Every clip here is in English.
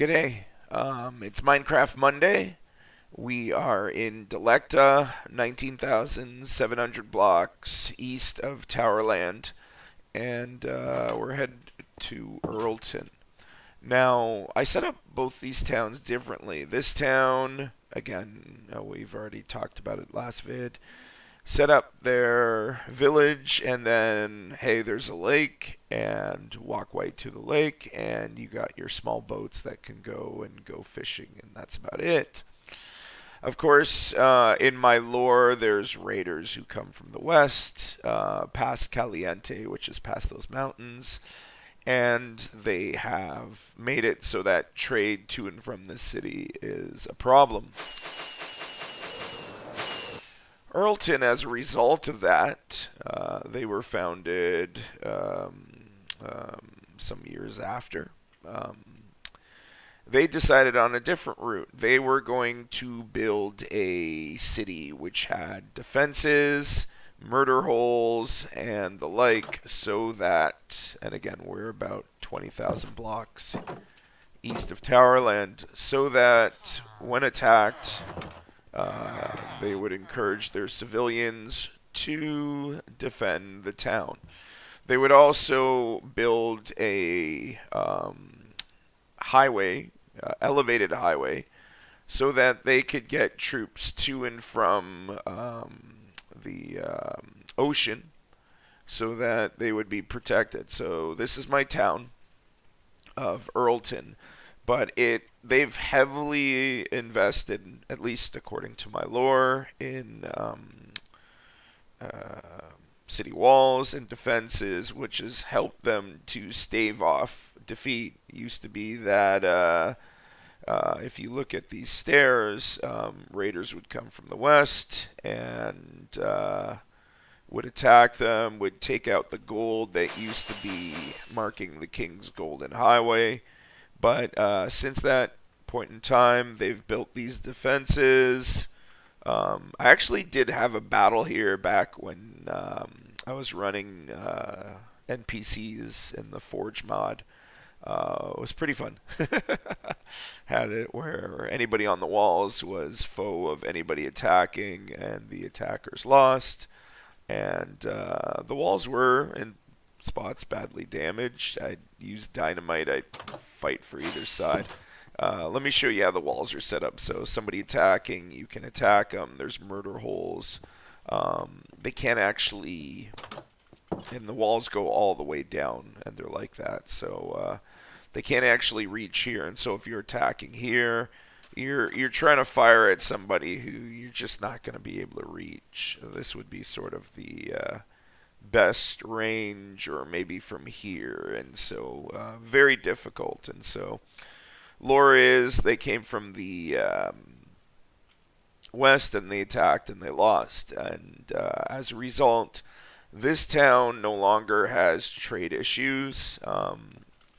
G'day. It's Minecraft Monday. We are in Delecta, 19,700 blocks east of Towerland, and we're headed to Earlton. Now, I set up both these towns differently. This town, again, we've already talked about it last vid, set up their village, and then hey, there's a lake, and walkway to the lake, and you got your small boats that can go fishing, and that's about it. Of course, in my lore, there's raiders who come from the west, past Caliente, which is past those mountains, and they have made it so that trade to and from this city is a problem. Earlton, as a result of that, they were founded some years after. They decided on a different route. They were going to build a city which had defenses, murder holes, and the like, so that, and again, we're about 20,000 blocks east of Towerland, so that when attacked, they would encourage their civilians to defend the town. They would also build a highway, elevated highway, so that they could get troops to and from the ocean, so that they would be protected. So this is my town of Earlton, but they've heavily invested, at least according to my lore, in city walls and defenses, which has helped them to stave off defeat. It used to be that if you look at these stairs, raiders would come from the west and would attack them, would take out the gold that used to be marking the King's Golden Highway. But since that point in time, they've built these defenses. I actually did have a battle here back when I was running NPCs in the Forge mod. It was pretty fun. Had it where anybody on the walls was foe of anybody attacking, and the attackers lost. And the walls were in spots badly damaged. I'd use dynamite. I'd fight for either side. Let me show you how the walls are set up. So somebody attacking, you can attack them. There's murder holes. They can't actually, and the walls go all the way down, and they're like that. So they can't actually reach here. And so if you're attacking here, you're trying to fire at somebody who you're just not going to be able to reach. This would be sort of the best range, or maybe from here, and so very difficult. And so lore is they came from the west, and they attacked and they lost, and as a result, this town no longer has trade issues,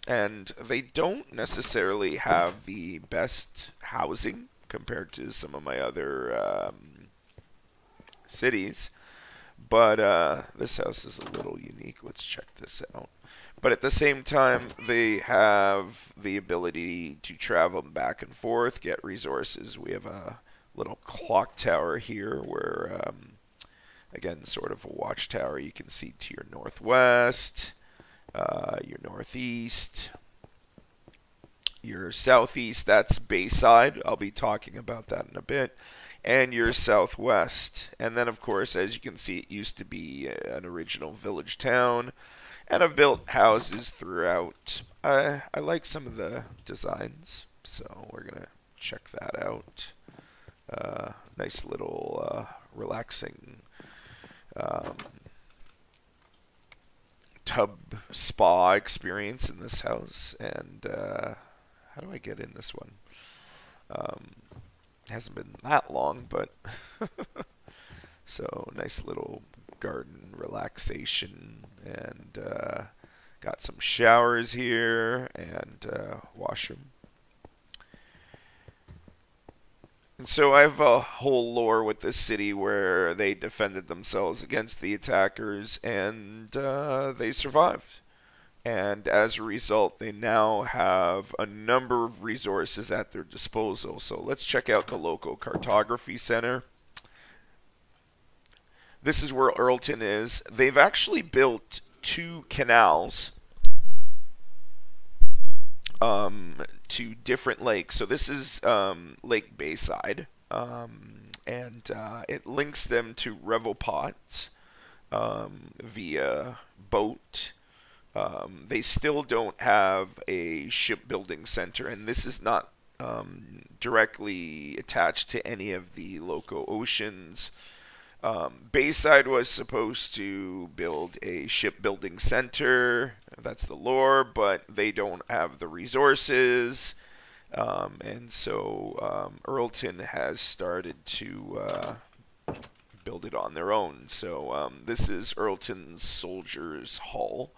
and they don't necessarily have the best housing compared to some of my other cities. But this house is a little unique. Let's check this out. But at the same time, they have the ability to travel back and forth, get resources. We have a little clock tower here where, again, sort of a watchtower. You can see to your northwest, your northeast, your southeast. That's Bayside. I'll be talking about that in a bit. And your southwest. And then, of course, as you can see, it used to be an original village town. And I've built houses throughout. I like some of the designs, so we're going to check that out. Nice little relaxing tub spa experience in this house. And how do I get in this one? Hasn't been that long, but so nice little garden relaxation, and got some showers here and washroom. And so I have a whole lore with this city where they defended themselves against the attackers, and they survived. And as a result, they now have a number of resources at their disposal. So let's check out the local cartography center. This is where Earlton is. They've actually built 2 canals to different lakes. So this is Lake Bayside, and it links them to Revopots via boat. They still don't have a shipbuilding center, and this is not directly attached to any of the local oceans. Bayside was supposed to build a shipbuilding center. That's the lore, but they don't have the resources. And so Earlton has started to build it on their own. So this is Earlton's Soldiers' Hall.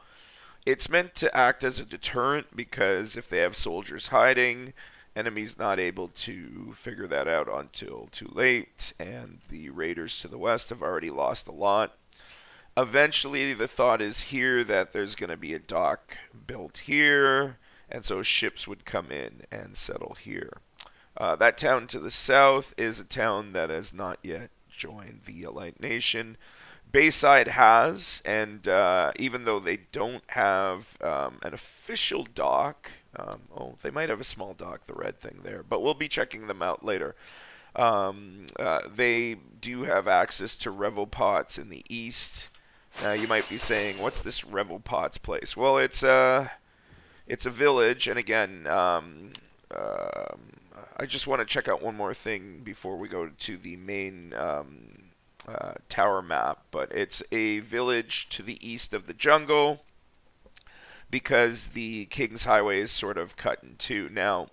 It's meant to act as a deterrent because if they have soldiers hiding, enemies not able to figure that out until too late, and the raiders to the west have already lost a lot. Eventually, the thought is here that there's going to be a dock built here, and so ships would come in and settle here. That town to the south is a town that has not yet joined the Yelite nation. Bayside has, and even though they don't have an official dock, oh, they might have a small dock, the red thing there, but we'll be checking them out later. They do have access to Revopots in the east. You might be saying, what's this Revopots place? Well, it's a village, and again, I just want to check out one more thing before we go to the main tower map, but it's a village to the east of the jungle because the King's Highway is sort of cut in two. Now,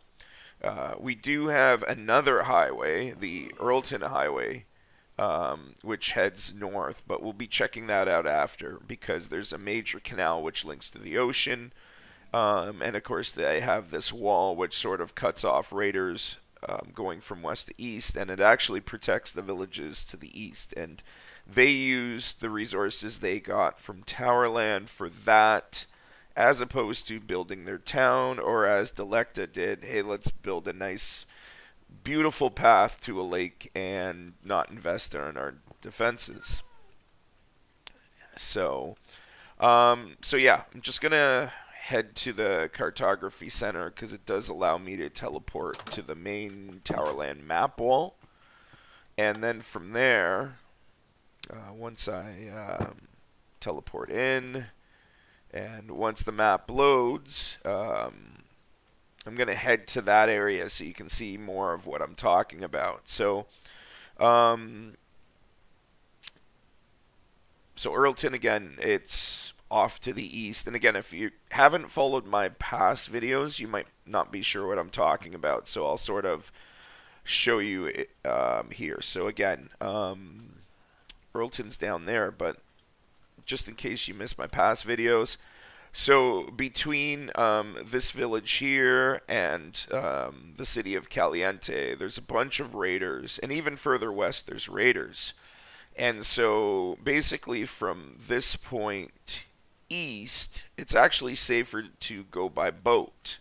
we do have another highway, the Earlton Highway, which heads north, but we'll be checking that out after because there's a major canal which links to the ocean, and of course they have this wall which sort of cuts off raiders going from west to east, and it actually protects the villages to the east, and they use the resources they got from Towerland for that, as opposed to building their town, or as Delecta did, hey, let's build a nice beautiful path to a lake and not invest in our defenses. So yeah, I'm just gonna head to the cartography center because it does allow me to teleport to the main Towerland map wall, and then from there, once I teleport in, and once the map loads, I'm going to head to that area so you can see more of what I'm talking about. So Earlton, again, it's off to the east. And again, if you haven't followed my past videos, you might not be sure what I'm talking about. So I'll sort of show you it, here. So again, Earlton's down there, but just in case you missed my past videos, so between this village here and the city of Caliente, there's a bunch of raiders, and even further west there's raiders. And so basically from this point east, it's actually safer to go by boat.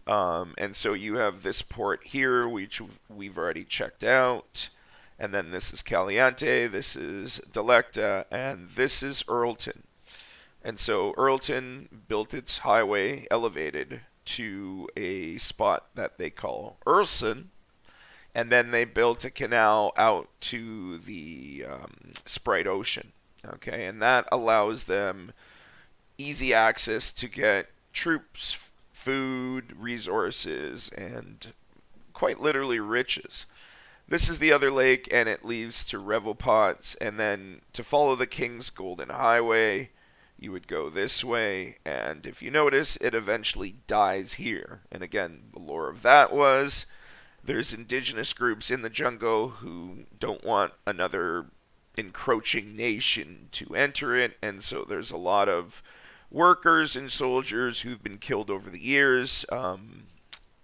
And so you have this port here, which we've already checked out. And then this is Caliente, this is Delecta, and this is Earlton. And so Earlton built its highway elevated to a spot that they call Earlson, and then they built a canal out to the Sprite Ocean. Okay, and that allows them easy access to get troops, food, resources, and quite literally riches. This is the other lake, and it leads to Revopots, and then to follow the King's Golden Highway, you would go this way, and if you notice, it eventually dies here. And again, the lore of that was there's indigenous groups in the jungle who don't want another encroaching nation to enter it, and so there's a lot of workers and soldiers who've been killed over the years.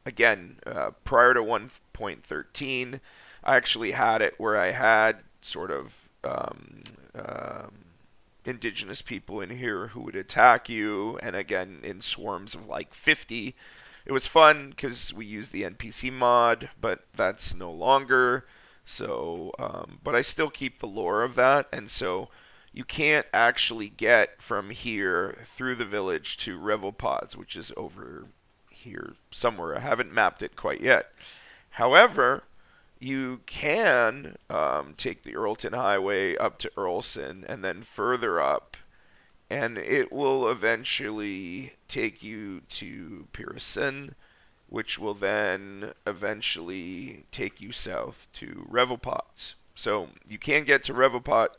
Again, prior to 1.13, I actually had it where I had sort of indigenous people in here who would attack you, and again in swarms of like 50. It was fun because we used the NPC mod, but that's no longer. So, but I still keep the lore of that, and so you can't actually get from here through the village to Revopots, which is over here somewhere. I haven't mapped it quite yet. However, you can take the Earlton Highway up to Earlton and then further up, and it will eventually take you to Pearson, which will then eventually take you south to Revopots. So you can get to Revopots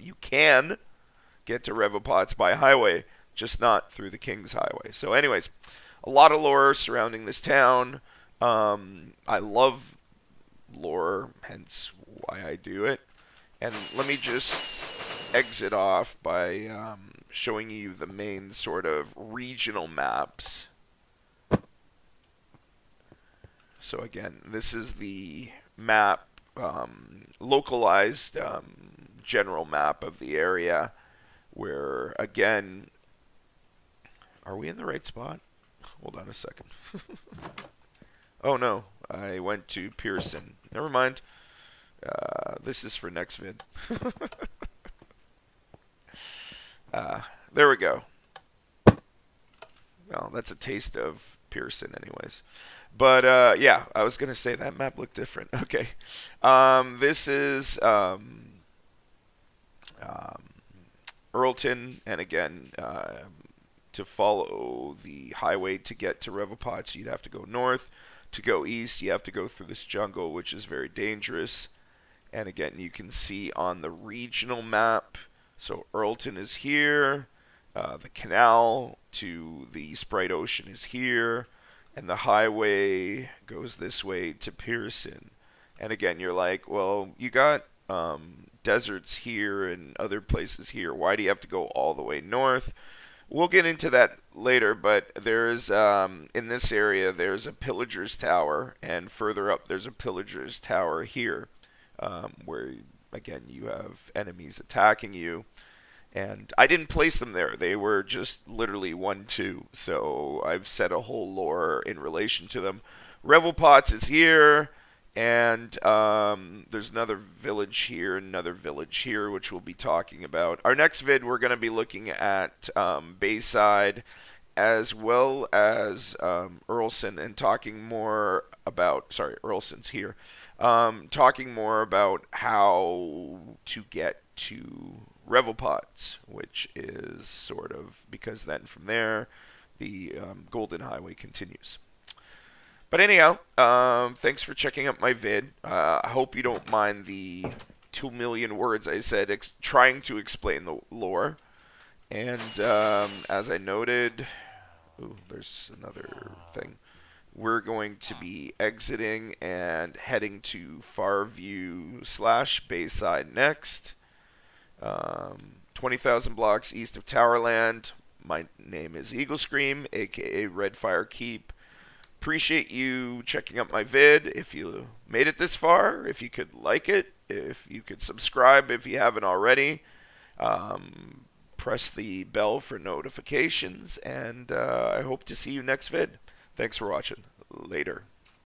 by highway, just not through the King's Highway. So anyways, a lot of lore surrounding this town. I love lore, hence why I do it. And let me just exit off by showing you the main sort of regional maps. So again, this is the map, localized general map of the area, where again, are we in the right spot? Hold on a second. Oh no, I went to Pearson. Never mind. This is for next vid. There we go. Well, that's a taste of Pearson anyways. But yeah, I was going to say that map looked different. Okay. This is Earlton, and again, to follow the highway to get to Revopots, you'd have to go north. To go east, you have to go through this jungle, which is very dangerous. And again, you can see on the regional map, so Earlton is here, the canal to the Sprite Ocean is here, and the highway goes this way to Pearson. And again, you're like, well, you got deserts here and other places here. Why do you have to go all the way north? We'll get into that later, but there's, in this area, there's a pillager's tower, and further up there's a pillager's tower here, where, again, you have enemies attacking you. And I didn't place them there. They were just literally 1-2, so I've set a whole lore in relation to them. Revopots is here, and there's another village here, which we'll be talking about. Our next vid, we're going to be looking at Bayside, as well as Earlton, and talking more about, sorry, Earlton's here, talking more about how to get to Revopots, which is sort of, because then from there, the Golden Highway continues. But anyhow, thanks for checking out my vid. I hope you don't mind the 2 million words I said trying to explain the lore. And as I noted, ooh, there's another thing. We're going to be exiting and heading to Farview / Bayside next. 20,000 blocks east of Towerland. My name is Eagle Scream, aka Redfire Keep. Appreciate you checking out my vid. If you made it this far, if you could like it, if you could subscribe if you haven't already, press the bell for notifications, and I hope to see you next vid. Thanks for watching. Later.